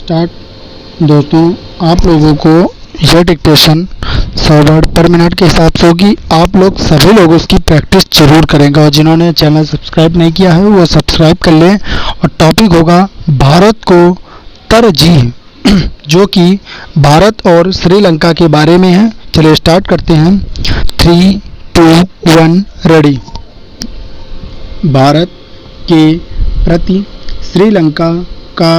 Start. दोस्तों, आप लोगों को यह डिक्टेशन 100 वर्ड पर मिनट के हिसाब से होगी। आप लोग सभी लोग उसकी प्रैक्टिस जरूर करेंगे और जिन्होंने चैनल सब्सक्राइब नहीं किया है वो सब्सक्राइब कर लें। और टॉपिक होगा भारत को तरजीह, जो कि भारत और श्रीलंका के बारे में है। चलिए स्टार्ट करते हैं। 3, 2, 1 रेडी। भारत के प्रति श्रीलंका का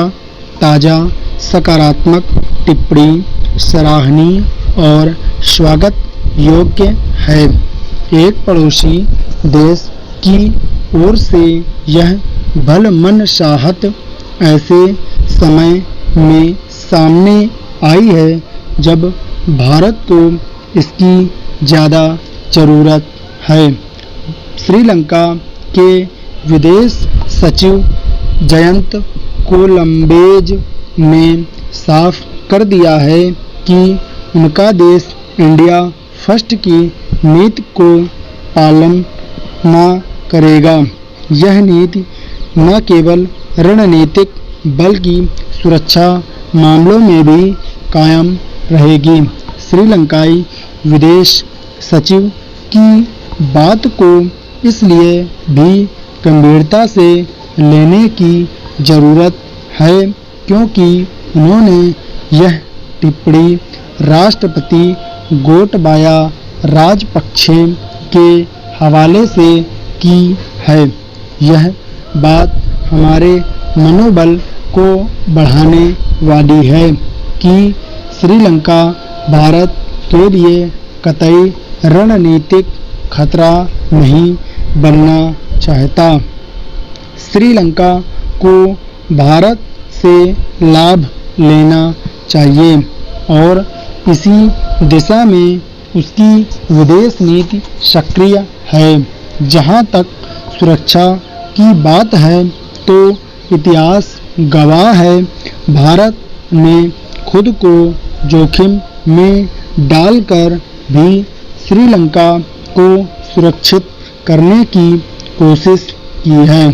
ताज़ा सकारात्मक टिप्पणी सराहनीय और स्वागत योग्य है। एक पड़ोसी देश की ओर से यह भलमनसाहत ऐसे समय में सामने आई है जब भारत को इसकी ज़्यादा ज़रूरत है। श्रीलंका के विदेश सचिव जयंत कोलंबेज ने साफ कर दिया है कि उनका देश इंडिया फर्स्ट की नीति को पालन न करेगा। यह नीति न केवल रणनीतिक बल्कि सुरक्षा मामलों में भी कायम रहेगी। श्रीलंकाई विदेश सचिव की बात को इसलिए भी गंभीरता से लेने की ज़रूरत है क्योंकि उन्होंने यह टिप्पणी राष्ट्रपति गोटबाया राजपक्षे के हवाले से की है। यह बात हमारे मनोबल को बढ़ाने वाली है कि श्रीलंका भारत के लिए कतई रणनीतिक खतरा नहीं बनना चाहता। श्रीलंका को भारत से लाभ लेना चाहिए और इसी दिशा में उसकी विदेश नीति सक्रिय है। जहां तक सुरक्षा की बात है तो इतिहास गवाह है, भारत ने खुद को जोखिम में डालकर भी श्रीलंका को सुरक्षित करने की कोशिश की है।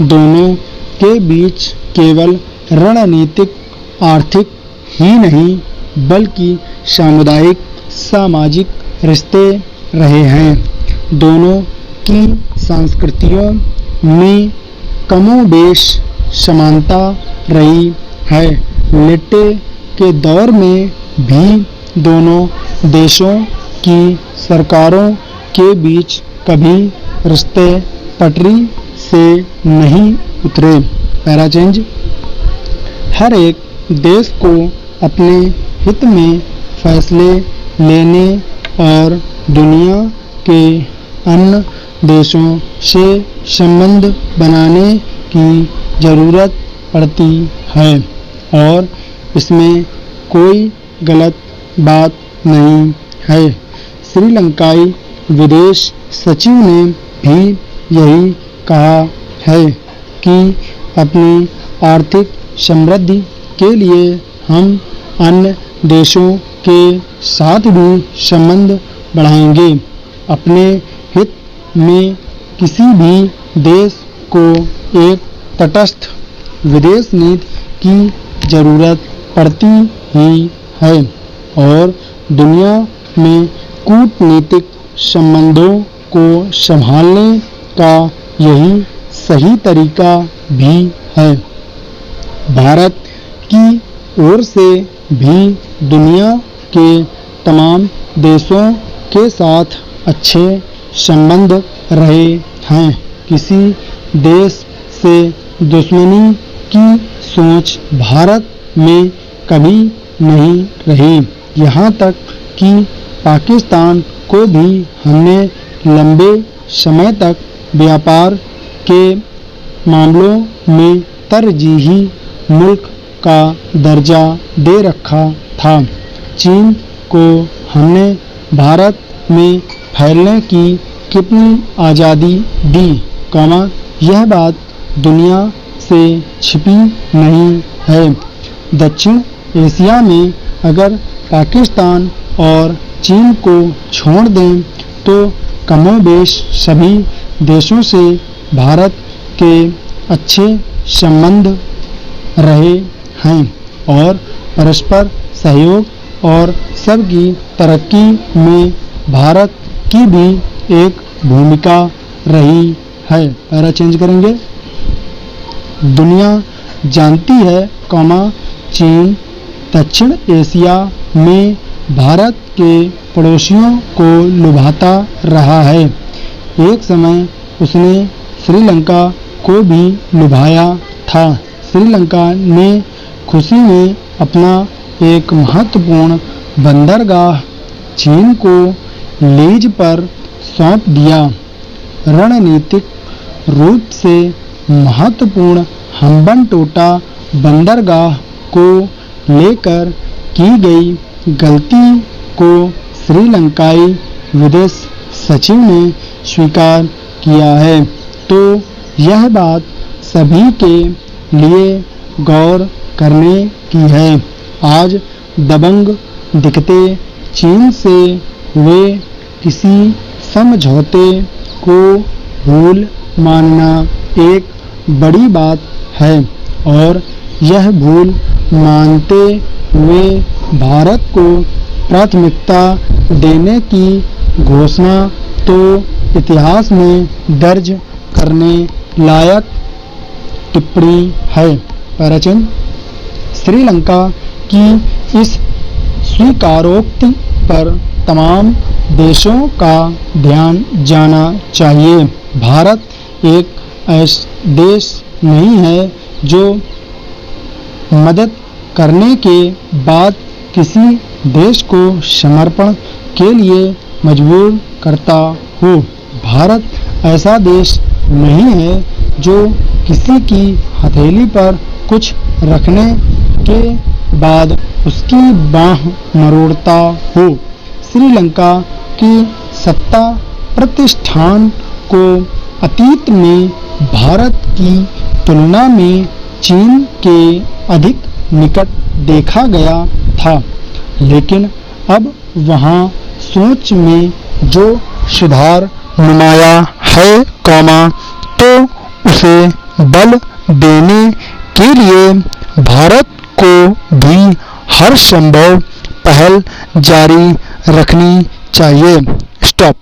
दोनों के बीच केवल रणनीतिक आर्थिक ही नहीं बल्कि सामुदायिक सामाजिक रिश्ते रहे हैं। दोनों की संस्कृतियों में कमोबेश समानता रही है। लिट्टे के दौर में भी दोनों देशों की सरकारों के बीच कभी रिश्ते पटरी से नहीं उतरे। Para change. हर एक देश को अपने हित में फैसले लेने और दुनिया के अन्य देशों से संबंध बनाने की ज़रूरत पड़ती है और इसमें कोई गलत बात नहीं है। श्रीलंकाई विदेश सचिव ने भी यही कहा है कि अपनी आर्थिक समृद्धि के लिए हम अन्य देशों के साथ भी संबंध बढ़ाएंगे। अपने हित में किसी भी देश को एक तटस्थ विदेश नीति की ज़रूरत पड़ती ही है और दुनिया में कूटनीतिक संबंधों को संभालने का यही सही तरीका भी है। भारत की ओर से भी दुनिया के तमाम देशों के साथ अच्छे संबंध रहे हैं। किसी देश से दुश्मनी की सोच भारत में कभी नहीं रही। यहाँ तक कि पाकिस्तान को भी हमने लंबे समय तक व्यापार के मामलों में तरजीही मुल्क का दर्जा दे रखा था। चीन को हमने भारत में फैलने की कितनी आज़ादी दी, यह बात दुनिया से छिपी नहीं है। दक्षिण एशिया में अगर पाकिस्तान और चीन को छोड़ दें तो कमोबेश सभी देशों से भारत के अच्छे संबंध रहे हैं। और परस्पर सहयोग और सबकी तरक्की में भारत की भी एक भूमिका रही है। पैरा चेंज करेंगे। दुनिया जानती है, चीन दक्षिण एशिया में भारत के पड़ोसियों को लुभाता रहा है। एक समय उसने श्रीलंका को भी लुभाया था। श्रीलंका ने खुशी में अपना एक महत्वपूर्ण बंदरगाह चीन को लीज पर सौंप दिया। रणनीतिक रूप से महत्वपूर्ण हम्बनटोटा बंदरगाह को लेकर की गई गलती को श्रीलंकाई विदेश सचिव ने स्वीकार किया है। तो यह बात सभी के लिए गौर करने की है। आज दबंग दिखते चीन से हुए किसी समझौते को भूल मानना एक बड़ी बात है और यह भूल मानते हुए भारत को प्राथमिकता देने की घोषणा तो इतिहास में दर्ज करने लायक टिप्पणी है। पैराचन श्रीलंका की इस स्वीकारोक्ति पर तमाम देशों का ध्यान जाना चाहिए। भारत एक ऐसा देश नहीं है जो मदद करने के बाद किसी देश को समर्पण के लिए मजबूर करता हो। भारत ऐसा देश नहीं है जो किसी की हथेली पर कुछ रखने के बाद उसकी बाह मरोड़ता हो। श्रीलंका की सत्ता प्रतिष्ठान को अतीत में भारत की तुलना में चीन के अधिक निकट देखा गया था, लेकिन अब वहां सोच में जो सुधार नुमाया है, तो उसे बल देने के लिए भारत को भी हर संभव पहल जारी रखनी चाहिए। स्टॉप।